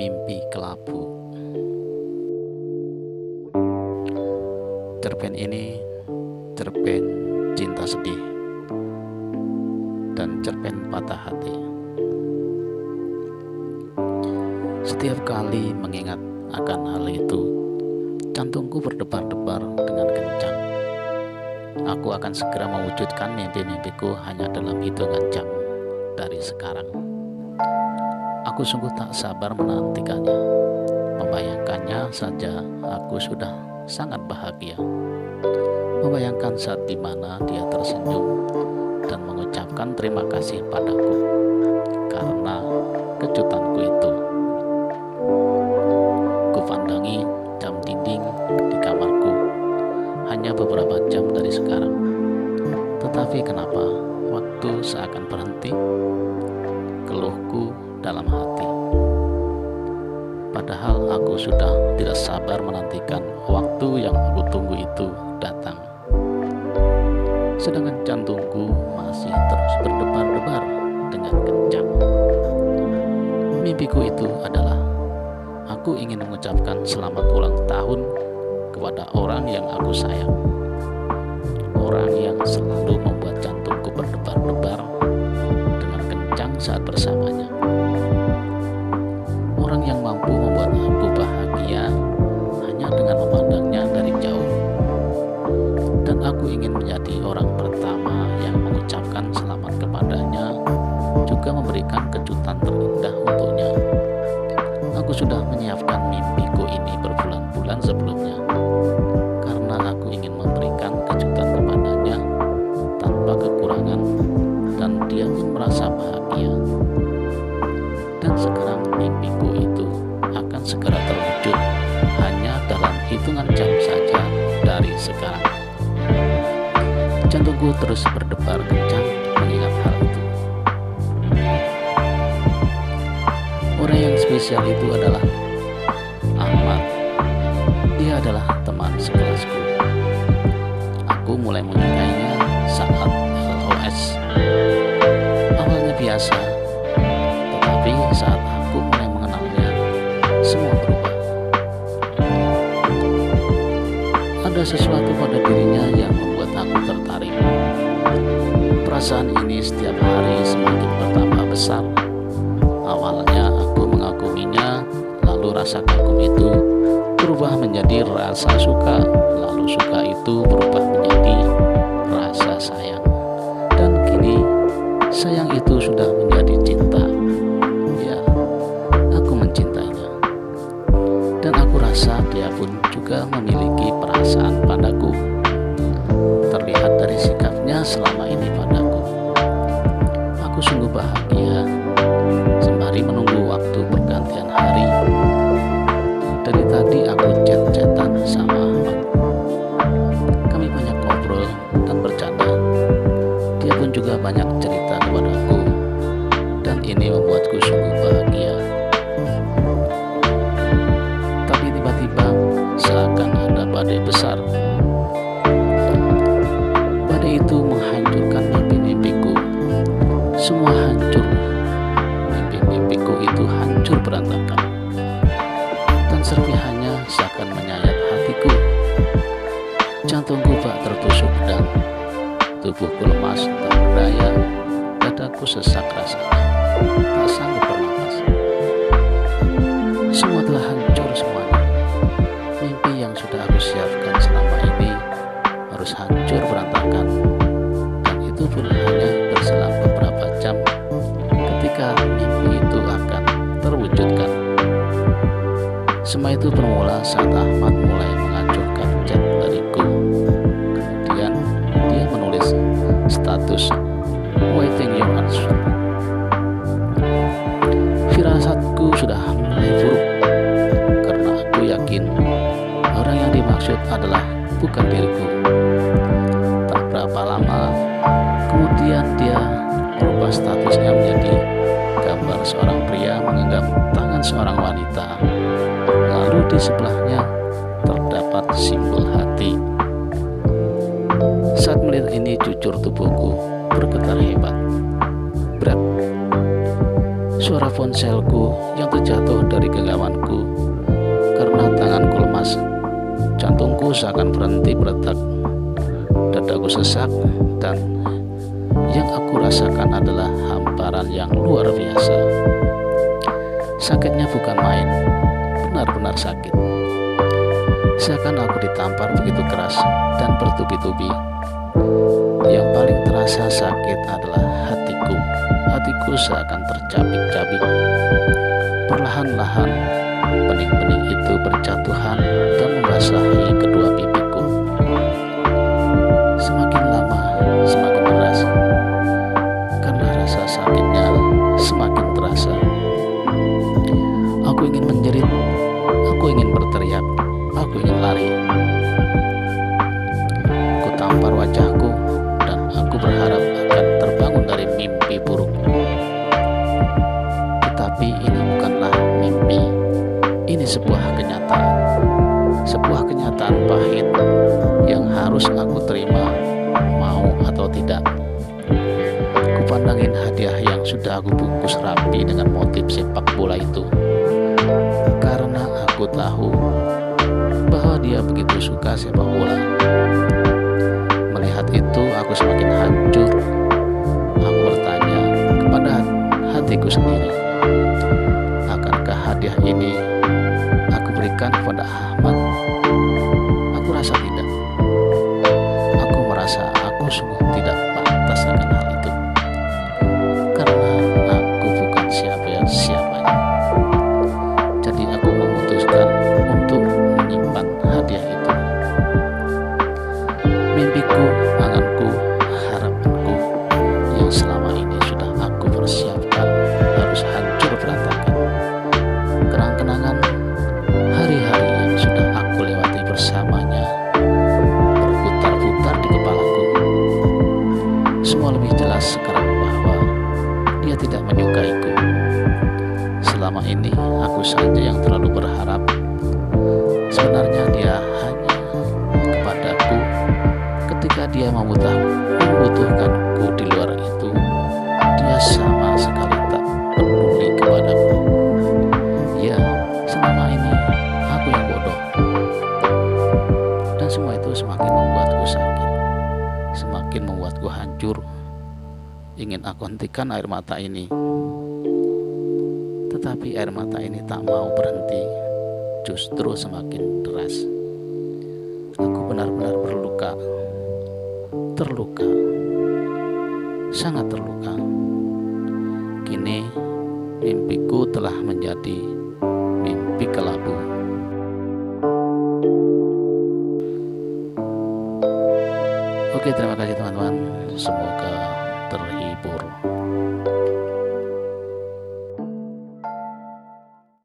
Mimpi Kelabu. Cerpen ini cerpen cinta sedih dan cerpen patah hati. Setiap kali mengingat akan hal itu, jantungku berdebar-debar dengan kencang. Aku akan segera mewujudkan mimpi-mimpiku hanya dalam hitungan jam dari sekarang. Aku sungguh tak sabar menantikannya. Membayangkannya saja aku sudah sangat bahagia. Membayangkan saat dimana dia tersenyum dan mengucapkan terima kasih padaku karena kejutanku itu. Kupandangi jam dinding di kamarku hanya beberapa jam dari sekarang. Tetapi kenapa waktu seakan berhenti? Keluhku dalam hati. Padahal aku sudah tidak sabar menantikan waktu yang aku tunggu itu datang. Sedangkan jantungku masih terus berdebar-debar dengan kencang. Mimpiku itu adalah aku ingin mengucapkan selamat ulang tahun kepada orang yang aku sayang. Orang yang selalu membuat jantungku berdebar-debar dengan kencang saat bersamanya. Orang yang mampu membuat aku bahagia hanya dengan memandangnya dari jauh. Dan aku ingin menjadi orang pertama yang mengucapkan selamat kepadanya, juga memberikan kejutan terindah untuknya. Aku sudah menyiapkan mimpiku ini berbulan-bulan sebelumnya, karena aku ingin memberikan kejutan kepadanya tanpa kekurangan, dan dia pun merasa bahagia. Dan sekarang mimpiku itu akan segera terwujud hanya dalam hitungan jam saja dari sekarang. Jantungku terus berdebar kencang mengingat hal itu. Orang yang spesial itu adalah Ahmad. Dia adalah teman sekelasku. Aku mulai menyukainya saat LOS. Awalnya biasa, tetapi saat aku mulai mengenalnya, semua berubah. Ada sesuatu pada dirinya yang membuat aku tertarik. Perasaan ini setiap hari semakin bertambah besar. Awalnya aku mengaguminya, lalu rasa kagum itu berubah menjadi rasa suka, lalu suka itu berubah menjadi rasa sayang. Dan kini sayang itu sudah menjadi cinta. Ya, aku mencintainya. Dan aku rasa dia pun juga memiliki perasaan padaku. Terlihat dari sikapnya selama ini padaku. Aku sungguh bahagia sembari menunggu waktu pergantian hari. Dari tadi aku chat-chatan sama Ahmad. Kami banyak ngobrol dan bercanda. Dia pun juga banyak cerita kepadaku, dan ini membuatku sungguh bahagia. Tapi tiba-tiba seakan ada badai besar. Badai itu menghancurkan mimpi-mimpiku. Semua hancur. Mimpi-mimpiku itu hancur berantakan. Dan serpihannya seakan menyayat hatiku. Jantungku bak tertusuk dan tubuhku lemas tak berdaya. Dadaku sesak rasanya, tak sanggup bernapas. Semua telah hancur semuanya. Mimpi yang sudah aku siapkan selama ini harus hancur berantakan. Dan itu pun hanya berselang beberapa jam ketika mimpi itu akan terwujudkan. Semua itu bermula saat Ahmad mulai mengacungkan chat dariku. Kemudian dia menulis status waiting your answer. Firasatku sudah mulai buruk karena aku yakin orang yang dimaksud adalah bukan diriku. Tak berapa lama kemudian dia merubah statusnya menjadi gambar seorang pria menggenggam tangan seorang wanita. Lalu di sebelahnya terdapat simbol hati. Saat melihat ini jujur tubuhku bergetar hebat. Berat. Suara ponselku yang terjatuh dari genggamanku karena tanganku lemas. Jantungku seakan berhenti berdetak. Dadaku sesak dan yang aku rasakan adalah hamparan yang luar biasa. Sakitnya bukan main, benar-benar sakit. Seakan aku ditampar begitu keras dan bertubi-tubi. Yang paling terasa sakit adalah hatiku. Hatiku seakan tercabik-cabik. Perlahan-lahan bening-bening itu berjatuhan dan membasahi kedua pipiku. Semakin lama semakin deras, karena rasa sakitnya semakin terasa. Aku ingin menjerit, aku ingin berteriak, aku ingin lari. Ku tampar wajahku dan aku berharap akan terbangun dari mimpi buruk. Tetapi ini bukanlah mimpi, ini sebuah kenyataan. Sebuah kenyataan pahit yang harus aku terima, mau atau tidak. Kupandangin hadiah yang sudah aku bungkus rapi dengan motif sepak bola itu, karena aku tahu bahwa dia begitu suka sepak bola. Melihat itu aku semakin hancur. Aku bertanya kepada hatiku sendiri, akankah hadiah ini aku berikan kepada Ahmad? Aku rasa tidak. Aku merasa aku sungguh tidak pantas akan hal itu, karena aku bukan siapa-siapanya. Jadi aku memutuskan untuk menyimpan hadiah itu. Mimpiku, anganku, harapanku yang selama ini sudah aku persiapkan harus hancur berantakan. Kenang-kenangan hari-hari yang sudah aku lewati bersamanya berputar-putar di kepalaku. Semua lebih jelas sekarang bahwa dia tidak menyukaiku. Selama ini aku saja yang terlalu berharap. Sebenarnya dia hanya kepadaku ketika dia membutuhkanku. Di luar itu dia sama sekali tak peduli kepadaku. Ya, selama ini aku yang bodoh. Dan semua itu semakin membuatku sakit, semakin membuatku hancur. Ingin aku hentikan air mata ini, tetapi air mata ini tak mau berhenti, justru semakin deras. Aku benar-benar terluka, sangat terluka. Kini mimpiku telah menjadi mimpi kelabu. Oke, terima kasih teman-teman. Semoga terhibur.